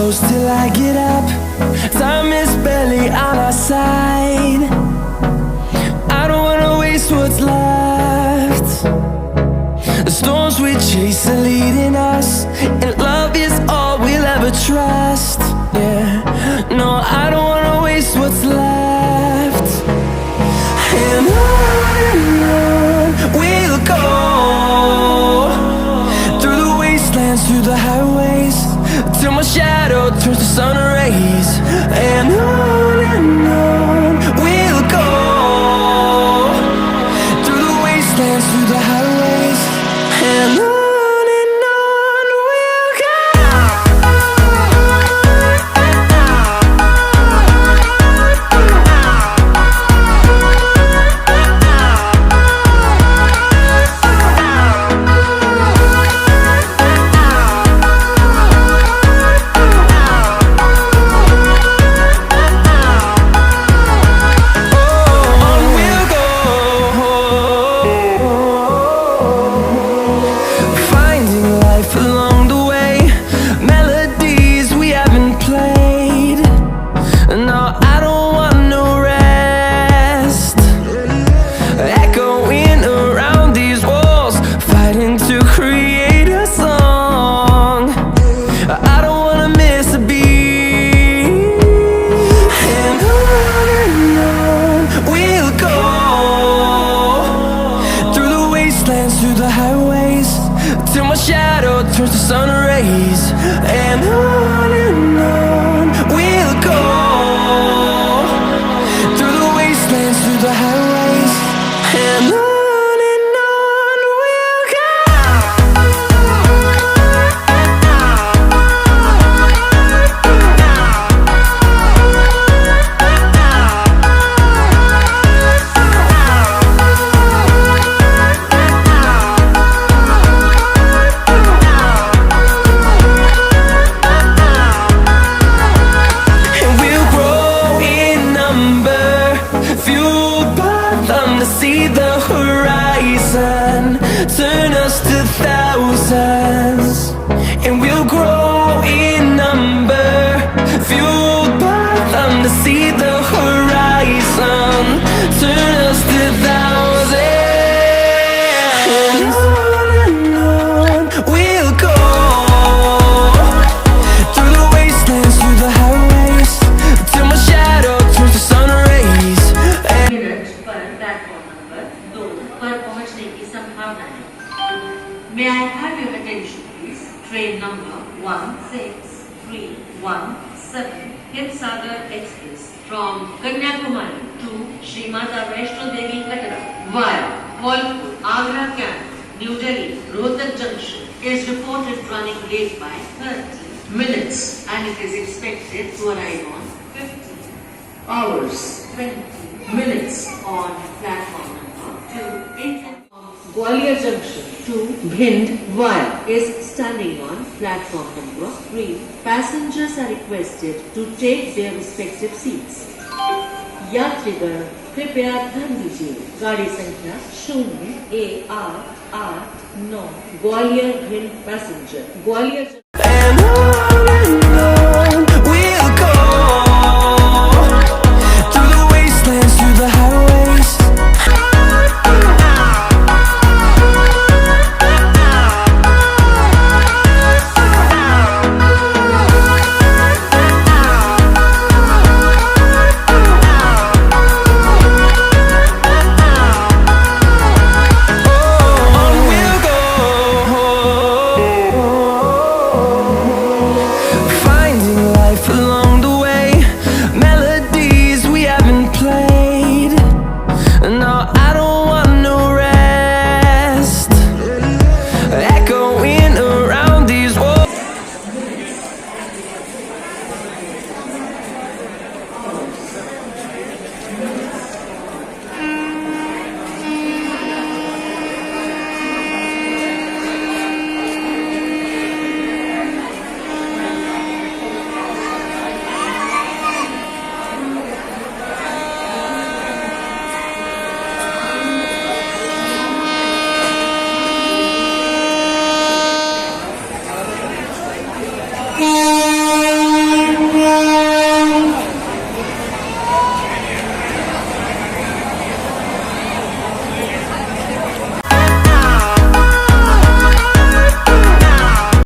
close till I get up. Time is barely on our side. I don't wanna waste what's left. The storms we chase are leading us, and love is all we'll ever trust. Yeah, no, I don't wanna waste what's left. And on we'll go, through the wastelands, through the highways, till my shadow turns to sun rays. And on we'll go, through the wastelands, through the highways, and on we'll go. Through the highways, till my shadow turns to sun rays. And on we'll go, through the wastelands, through the highways, and on we'll go. See the horizon, turn us to thousands, and we'll grow in number, fueled by them. To see the horizon, turn us to thousands, and on we'll go, through the wastelands, through the highways, till my shadow turns to sun rays. May I have your attention, please? Train number 1631 Himsagar Express from Kanyakumari to Sri Mata Vaishno Devi Katara via Gwalior, Agra Camp, New Delhi, Rohtak Junction is reported running late by 30 minutes and it is expected to arrive on 50 hours 20 minutes on platform number 2. Gwalior Junction to Bhind via is standing on platform number 3. Passengers are requested to take their respective seats. यात्रीगण कृपया ध्यान दीजिए, गाड़ी संख्या 0 AR 8 9 Gwalior Bhind passenger Gwalior